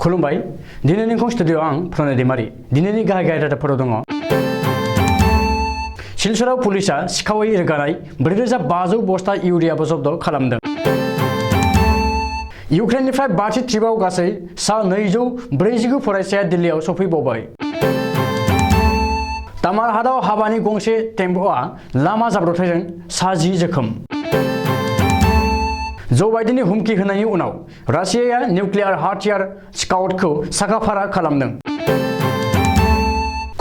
खुलुमबाय दिनैनि स्टुडियोआव आं प्रनय दैमारी दिनैनि गाहाय रादाबफोराव दङ। सिलचराव पुलिसा सिखावै रोगानाय 4500 बस्ता इउरियाबो जब्द खालामदों। इउक्रेननिफ्राय 5थि ट्रिपआव गासै सा 249 फरायसाया दिल्लीयाव सफैबावबाय। तामालहाटआव हाबानि गंसे टेम्प'आ लामा जाब्रबथायजों सा 10 जोखोम। जो बाइडेननि हुमखि होनायनि उनाव रासियाया निउक्लियार हाथियार स्काउटखौ साखाफारा खालामदों।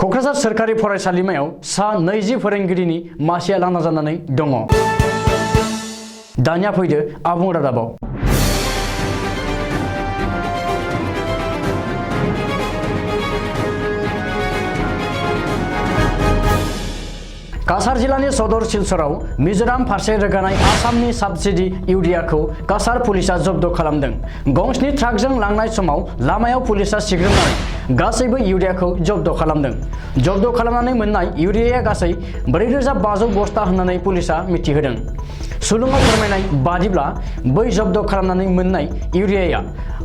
क'क्राझार सोरखारि फरायसालिमायाव सा 20 फोरोंगिरिनि मासिया लांदा जानानै दङ। दानिया फैदो आबुं रादाबाव। काछार जिल्लानि सदर सिलचराव मिजोराम फारसे रोगानाय आसामनि साबसिडि इउरियाखौ काछार पुलिसा जब्द खालामदों। गंसेनि ट्राकजों लांनाय समाव लामायाव पुलिसा सिग्रोमनानै गासैबो इउरियाखौ जब्द खालामदों। जब्द खालामनानै मोननाय इउरियाया गासै 4500 बस्ता होननानै पुलिसा मिथिहोदों। सुलुङाव फोरमायनाय बादिब्ला बै जब्द खालामनानै मोननाय इउरियाया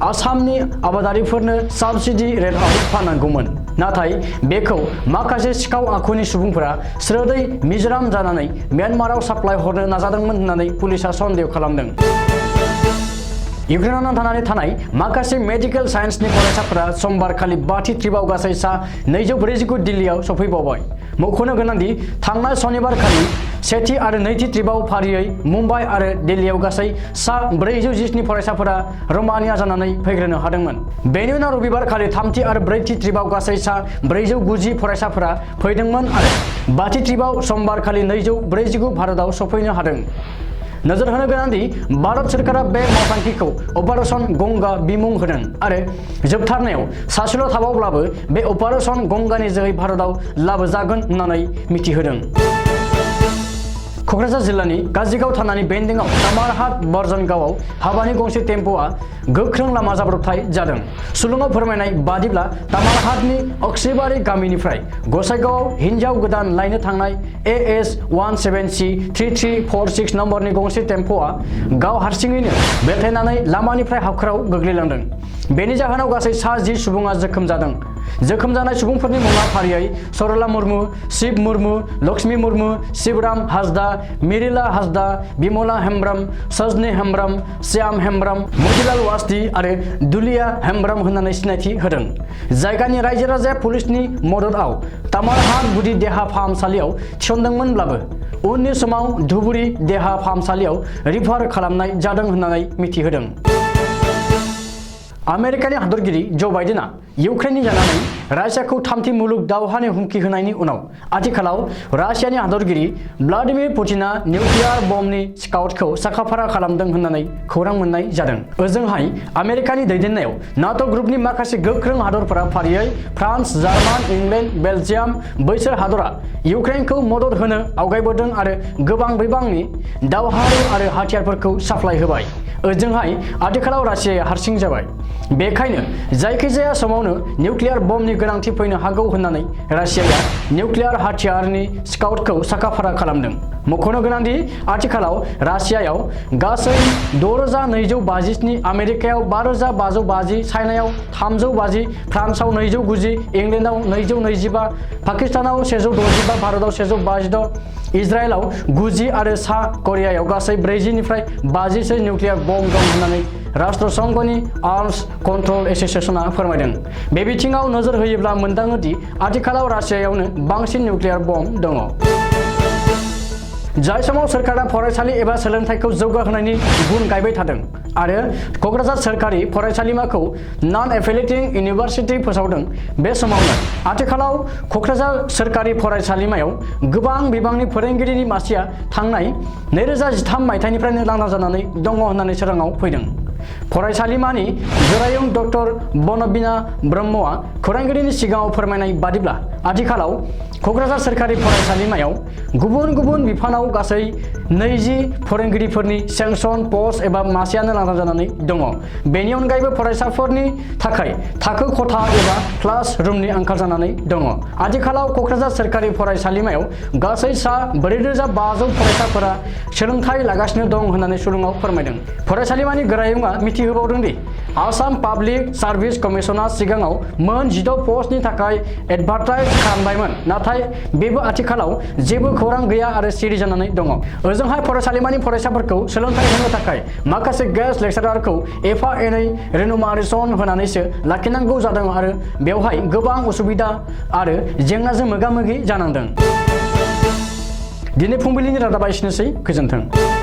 आसामनि आबादारिफोरनो साबसिडि रेटआव फाननांगौमोन, नाथाय बेखौ माखासे सिखाव आखुनि सुबुंफोरा स्रोदै मिजोराम जानानै म्यानमाराव साप्लाय हरनो नाजादोंमोन होननानै पुलिसा सन्देह खालामदों। इउक्रेनाव नांथानानै थानाय माखासे मेडिकेल साइन्सनि फरायसाफोरा समबारखालि 5थि ट्रिपआव गासै सा 249 दिल्लीयाव सफैबावबाय। मख'नो गोनांदि थांनाय सनिबारखालि सेथि आरो नैथि ट्रिपआव फारियै मुम्बाइ आरो दिल्लीयाव गासै सा 417 फरायसाफोरा रमानिया जानानै फैग्रोनो हादोंमोन। बेनि उनाव रबिबारखालि थामथि आरो ब्रैथि ट्रिपआव गासै सा 490 फरायसाफोरा फैदोंमोन आरो 5थि ट्रिपआव समबारखालि 249 भारतआव सफैनो हादों। नोजोर होनो गोनांदि भारत सोरखारा बे मावथांखिखौ अपारेशन गंगा बिमुं होदों आरो जोबथारनायाव सासेल' थाबावब्लाबो बे अपारेशन गंगानि जोहै भारतआव लाबोजागोन होननानै मिथिहोदों। क'क्राझार जिल्लानि काजिगाव थानानि बेन्दोंआव तामालहाट बर्जनगावआव हाबानि गंसे टेम्प'आ गोख्रों लामा जाब्रबथाय जादों। सुलुङाव फोरमायनाय बादिब्ला तामालहाटनि अक्सिबारि गामिनिफ्राय गसाइगावआव हिन्जाव गोदान लायनो थांनाय AS 17C3346 नम्बरनि गंसे टेम्प'आ गाव हारसिङैनो बेलथायनानै लामानिफ्राय हाखराव गोग्लैलांदों। बेनि जाहोनाव गासै सा 10 सुबुङा जोखोम जादों। जोखोम जानाय सुबुंफोरनि मुङा फारियै सरला मुर्मु, शिव मुर्मु, लक्ष्मी मुर्मु, शिवराम हासदा, मिरिला हासदा, बिमला हेम्ब्रम, सजनी हेम्ब्रम, श्याम हेम्ब्रम, मतिलाल वासदी आरो दुलिया हेम्ब्रम होननानै सिनायथि होदों। जायगानि रायजो राजाया पुलिसनि मददआव तामालहाट गुदि देहा फाहामसालियाव थिसनदोंमोनब्लाबो उननि समाव धुबुरी देहा फाहामसालियाव रिफार खालामनाय जादों होननानै मिथिहोदों। आमेरिकानि हादरगिरि जो बाइडेना इउक्रेननि जानानै रासियाखौ थामथि मुलुग दावहानि हुमखि होनायनि उनाव आथिखालाव रासियानि हादरगिरि व्लादिमिर पुतिना निउक्लियार बमनि स्काउटखौ साखाफारा खालामदों होननानै खौरां मोननाय जादों। ओजोंहाय आमेरिकानि दैदेननायाव नाटो ग्रुपनि माखासे गोख्रों हादरफोरा फारियै फ्रान्स, जार्मान, इंलेन्ड, बेलजियाम बैसोर हादरा इउक्रेनखौ मदद होनो आवगायबोदों आरो गोबां बिबांनि दावहारु आरो हाथियारफोरखौ साप्लाय होबाय। ओजोंहाय आथिखालाव रासियाया हारसिं जाबाय। बेखायनो जायखिजाया समावनो निउक्लियार बमनि गोनांथि फैनो हागौ होननानै रासियाया निउक्लियार हाथियारनि स्काउटखौ साखाफारा खालामदों। मख'नो गोनांदि आथिखालाव रासियायाव गासै 6257, आमेरिकायाव 5550, चाइनायाव 350, फ्रान्सआव 290, इंलेन्डआव 225, पाकिस्तानाव 165, भारतआव 156, इजराइलाव 90 आरो सा करियायाव गासै 40 निफ्राय 50सो निउक्लियार बम दं होननानै राष्ट्रसंघनि आर्म्स कन्ट्रल एसोसिएशनआ फोरमायदों। बे बिथिङाव नोजोर होयोब्ला मोनदाङो दि आथिखालाव रासियायावनो बांसिन निउक्लियार बम दङ। जाय समाव सोरखारा फरायसालि एबा सोलोंथाइखौ जौगाहोनायनि गुन गायबाय थादों आरो क'क्राझार सोरखारि फरायसालिमाखौ नन एफिलिएटिं इउनिभार्सिटि फोसावदों, बे समावनो आथिखालाव क'क्राझार सोरखारि फरायसालिमायाव गोबां बिबांनि फोरोंगिरिनि मासिया थांनाय 2013 मायथाइनिफ्रायनो लांदा जानानै दङ होननानै सोराङाव फैदों। फरायसालिमानि गोरायुं डक्टर बनबिना ब्रह्मआ खौरांगिरिनि सिगाङाव फोरमायनाय बादिब्ला आथिखालाव क'क्राझार सोरखारि फरायसालिमायाव गुबुन गुबुन बिफानाव गासै 20 फोरोंगिरिफोरनि सेंसन पस्ट एबा मासियानो लांदा जानानै दङ। बेनि अनगायैबो फरायसाफोरनि थाखाय थाखो खथा एबा क्लास रुमनि आंखाल जानानै दङ। आथिखालाव क'क्राझार सोरखारि फरायसालिमायाव गासै सा 4500 फरायसाफोरा सोलोंथाइ लागासिनो दं होननानै सुलुङाव फोरमायदों। फरायसालिमानि गोरायुंआ सुबुङा मिथिहोबावदों दि आसाम पाब्लिक सार्भिस कमिशना सिगाङाव मोन 16 पस्टनि थाखाय एडभार्टाइज खालामबायमोन नाथाय बेबो आथिखालाव जेबो खौरां गैया आरो सिरि जानानै दङ। ओजोंहाय फरायसालिमानि फरायसाफोरखौ सोलोंथाइ होनो थाखाय माखासे गेस्ट लेक्सारारखौ एफा एनै रेनुमारेसन होनानैसो लाखिनांगौ जादों आरो बेवहाय गोबां उसुबिदा आरो जेंनाजों मोगा-मोगि जानांदों। दिनै फुंबिलिनि रादाबा एसेनोसै, गोजोन्थों।